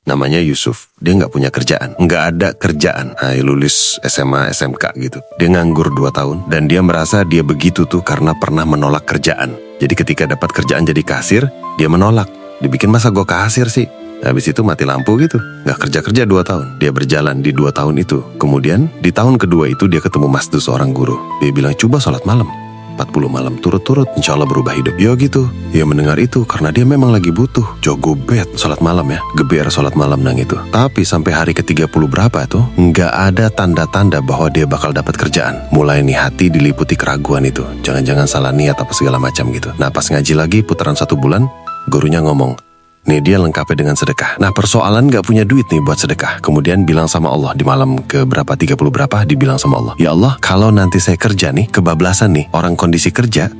Namanya Yusuf. Dia nggak punya kerjaan. Nggak ada kerjaan. Nah, lulus SMA, SMK gitu. Dia nganggur 2 tahun. Dan dia merasa dia begitu tuh karena pernah menolak kerjaan. Jadi ketika dapat kerjaan jadi kasir, dia menolak. Dibikin masa gue kasir sih. Habis itu mati lampu gitu. Gak kerja-kerja 2 tahun. Dia berjalan di 2 tahun itu. Kemudian di tahun kedua itu dia ketemu Masdu seorang guru. Dia bilang coba sholat malam. 40 malam turut-turut, insya Allah berubah hidup. Ya gitu. Dia mendengar itu karena dia memang lagi butuh. Jogo bet sholat malam ya. Geber sholat malam nang itu. Tapi sampai hari ke-30 berapa tuh, gak ada tanda-tanda bahwa dia bakal dapat kerjaan. Mulai nih hati diliputi keraguan itu. Jangan-jangan salah niat apa segala macam gitu. Nah pas ngaji lagi putaran 1 bulan, gurunya ngomong, nih dia lengkapi dengan sedekah. Nah persoalan gak punya duit nih buat sedekah. Kemudian bilang sama Allah di malam ke berapa 30 berapa dibilang sama Allah, ya Allah kalau nanti saya kerja nih kebablasan nih orang kondisi kerja,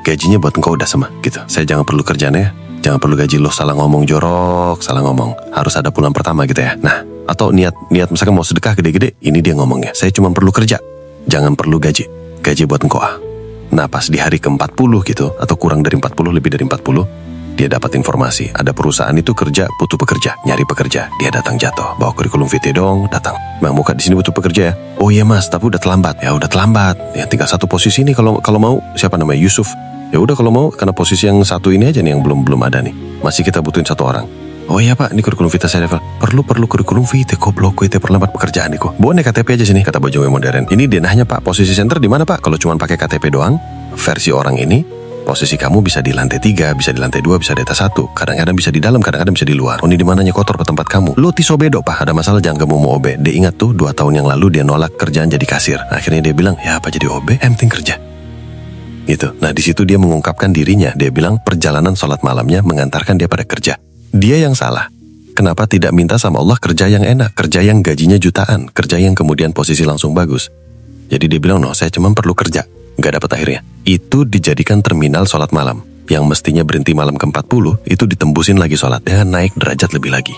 gajinya buat engkau udah sama gitu. Saya jangan perlu kerjaan ya, jangan perlu gaji. Lo salah ngomong jorok, salah ngomong, harus ada bulan pertama gitu ya. Nah atau niat misalkan mau sedekah gede-gede, ini dia ngomongnya, saya cuma perlu kerja, jangan perlu gaji buat engkau ah. Nah pas di hari ke-40 gitu, atau kurang dari 40, lebih dari 40, dia dapat informasi, ada perusahaan itu kerja, butuh pekerja, nyari pekerja. Dia datang jatuh, bawa kurikulum vitae dong, datang. Bang, muka di sini butuh pekerja ya? Oh iya mas, tapi udah terlambat. Ya udah terlambat. Ya tinggal 1 posisi nih kalau mau. Siapa namanya? Yusuf. Ya udah kalau mau, karena posisi yang 1 ini aja nih yang belum ada nih. Masih kita butuhin 1 orang. Oh iya pak, ini kurikulum vitae saya level. Perlu kurikulum vitae, kok blok itu perlambat pekerjaan nih kok. Bawa nih KTP aja sini, kata Bojowe modern. Ini denahnya pak, posisi center di mana pak? Kalau cuma pakai KTP doang, versi orang ini. Posisi kamu bisa di lantai 3, bisa di lantai 2, bisa di atas 1. Kadang-kadang bisa di dalam, kadang-kadang bisa di luar. Oh ini dimananya kotor ke tempat kamu. Lo tisobedo pak, ada masalah jangan kamu mau OB. Dia ingat tuh 2 tahun yang lalu dia nolak kerjaan jadi kasir. Akhirnya dia bilang, ya apa jadi OB? Penting kerja. Gitu. Nah di situ dia mengungkapkan dirinya. Dia bilang perjalanan sholat malamnya mengantarkan dia pada kerja. Dia yang salah. Kenapa tidak minta sama Allah kerja yang enak, kerja yang gajinya jutaan, kerja yang kemudian posisi langsung bagus. Jadi dia bilang, no saya cuma perlu kerja. Gak dapat akhirnya. Itu dijadikan terminal sholat malam. Yang mestinya berhenti malam ke-40, itu ditembusin lagi sholat dengan naik derajat lebih lagi.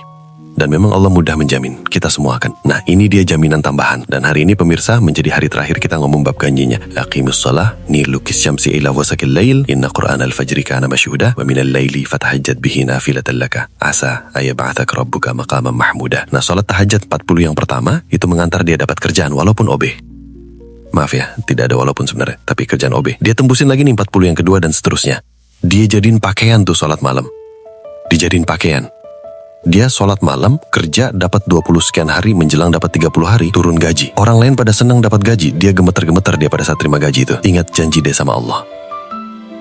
Dan memang Allah mudah menjamin, kita semua akan. Nah ini dia jaminan tambahan. Dan hari ini pemirsa menjadi hari terakhir kita ngomong bab ganjinya. Aqimus shalah, nilukis syamsi ila wasakil lail, inna qur'an al-fajri kana masyhuda, wa minal laili fatahajjat bihi nafilatan laka, asa ayab'athak rabbuka maqaman mahmuda. Nah sholat tahajud 40 yang pertama, itu mengantar dia dapat kerjaan walaupun OB. Maaf ya, tidak ada walaupun sebenarnya, tapi kerjaan OB. Dia tembusin lagi nih 40 yang kedua dan seterusnya. Dia jadiin pakaian tuh sholat malam. Dijadiin pakaian. Dia sholat malam, kerja dapat 20 sekian hari, menjelang dapat 30 hari, turun gaji. Orang lain pada senang dapat gaji, dia gemeter-gemeter dia pada saat terima gaji itu. Ingat janji dia sama Allah.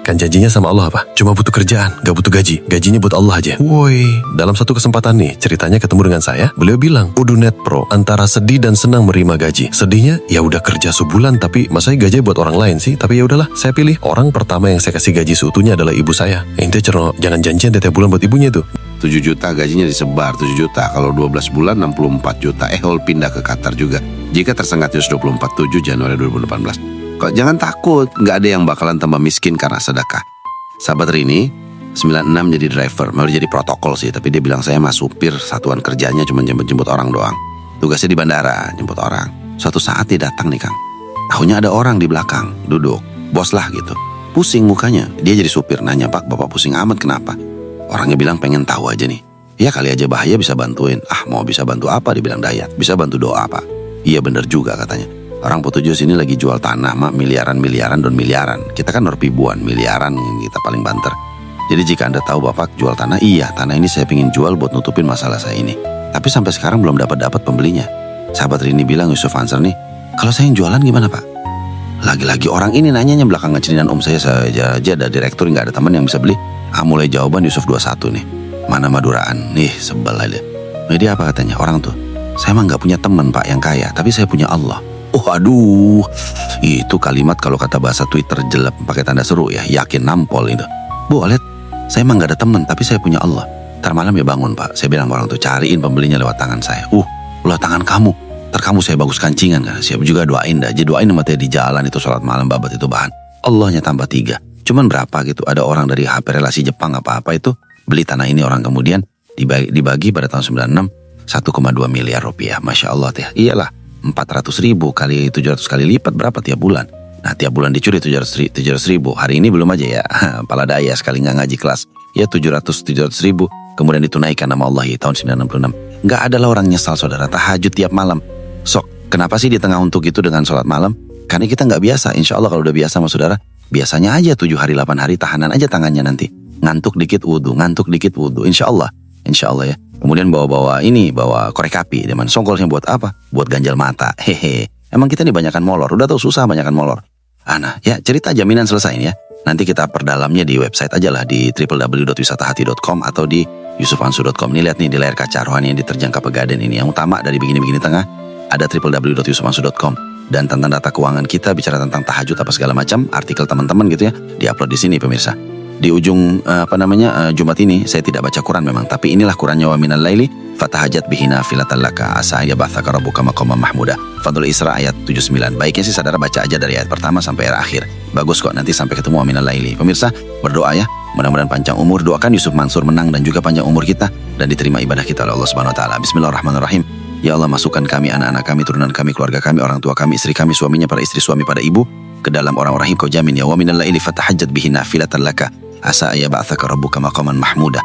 Kan janjinya sama Allah apa? Cuma butuh kerjaan, gak butuh gaji. Gajinya buat Allah aja. Woi, dalam satu kesempatan nih, ceritanya ketemu dengan saya. Beliau bilang, Udunet Pro, antara sedih dan senang menerima gaji. Sedihnya, ya udah kerja sebulan, tapi masa gaji buat orang lain sih? Tapi ya udahlah, saya pilih. Orang pertama yang saya kasih gaji seutuhnya adalah ibu saya. Ente cerno, jangan janjian tiap bulan buat ibunya tuh. 7 juta gajinya disebar, 7 juta. Kalau 12 bulan 64 juta. Hol pindah ke Qatar juga. Jika tersengat Yus 24/7 Januari 2018. Kok jangan takut, gak ada yang bakalan tambah miskin karena sedekah. Sahabat Rini, 96 jadi driver, mau jadi protokol sih. Tapi dia bilang saya mah supir, satuan kerjanya cuma jemput-jemput orang doang. Tugasnya di bandara, jemput orang. Suatu saat dia datang nih Kang. Tahunya ada orang di belakang, duduk. Bos lah gitu. Pusing mukanya, dia jadi supir. Nanya, Pak, Bapak pusing amat kenapa? Orangnya bilang pengen tahu aja nih. Ya kali aja bahaya bisa bantuin. Ah mau bisa bantu apa? Dia bilang dayat. Bisa bantu doa Pak. Iya bener juga katanya. Orang Putu Jus ini lagi jual tanah mak miliaran dan miliaran. Kita kan ribuan, miliaran kita paling banter. Jadi jika Anda tahu Bapak jual tanah, iya tanah ini saya pengen jual buat nutupin masalah saya ini. Tapi sampai sekarang belum dapat pembelinya. Sahabat Rini bilang Yusuf Ansar nih, kalau saya yang jualan gimana Pak? Lagi-lagi orang ini nanyanya belakangan cerinan saya aja ada direktur nggak ada teman yang bisa beli. Mulai jawaban Yusuf 21 nih. Mana Maduraan? Nih sebel aja. Nah, dia apa katanya? Orang tuh, saya mah nggak punya teman Pak yang kaya, tapi saya punya Allah. Oh aduh, itu kalimat kalau kata bahasa Twitter jelek pakai tanda seru ya, yakin nampol itu. Bu lihat, saya mah nggak ada teman, tapi saya punya Allah. Ntar malam ya bangun Pak, saya bilang orang tuh cariin pembelinya lewat tangan saya. Lewat tangan kamu. Ntar kamu saya bagus kancingan kan. Siap juga doain dah. Jadi doain sama dia di jalan itu sholat malam babat itu bahan. Allahnya tambah 3. Cuman berapa gitu? Ada orang dari HP relasi Jepang apa-apa itu beli tanah ini orang kemudian dibagi pada tahun 96 1,2 miliar rupiah. Masya Allah teh. Iyalah. 400.000 kali 700 kali lipat berapa tiap bulan? Nah tiap bulan dicuri 700.000. Hari ini belum aja ya. Pala daya sekali nggak ngaji kelas. Ya 700.000. Kemudian ditunaikan nama Allah ya tahun 1996. Nggak adalah orang nyesal saudara, tahajud tiap malam. Sok, kenapa sih di tengah untuk itu dengan sholat malam? Karena kita nggak biasa. Insya Allah kalau udah biasa sama saudara, biasanya aja 7 hari 8 hari tahanan aja tangannya nanti. Ngantuk dikit wudhu, insya Allah ya. Kemudian bawa korek api, deman songkolnya buat apa? Buat ganjal mata, hehe. Emang kita nih banyakan molor, udah tahu susah banyakan molor. Nah ya cerita jaminan selesai ini ya. Nanti kita perdalamnya di website aja lah di www.wisatahati.com atau di yusufansur.com. Ini lihat nih di layar kaca rohani yang diterjang ke Pegadaian ini. Yang utama dari begini-begini tengah ada www.yusufansur.com dan tentang data keuangan kita bicara tentang tahajud apa segala macam, artikel teman-teman gitu ya, diupload di sini pemirsa. Di ujung Jumat ini saya tidak baca Quran memang, tapi inilah Qurannya wa minal laili fatahajat bihi nafilatan laka asa yabathaka rabbuka maqaman mahmuda. Fadlul Isra ayat 79. Baiknya sih saudara baca aja dari ayat pertama sampai ayat akhir. Bagus kok nanti sampai ketemu wa minal laili. Pemirsa, berdoa ya, mudah-mudahan panjang umur, doakan Yusuf Mansur menang dan juga panjang umur kita dan diterima ibadah kita oleh Allah Subhanahu wa taala. Bismillahirrahmanirrahim. Ya Allah, masukkan kami, anak-anak kami, turunan kami, keluarga kami, orang tua kami, istri kami, suaminya, para istri, suami pada ibu ke dalam orang-orang rahim kau jamin ya. Wa minal laili fatahajjat bihi nafilatan laka asa ayyab'atsaka rabbuka maqaman mahmuda.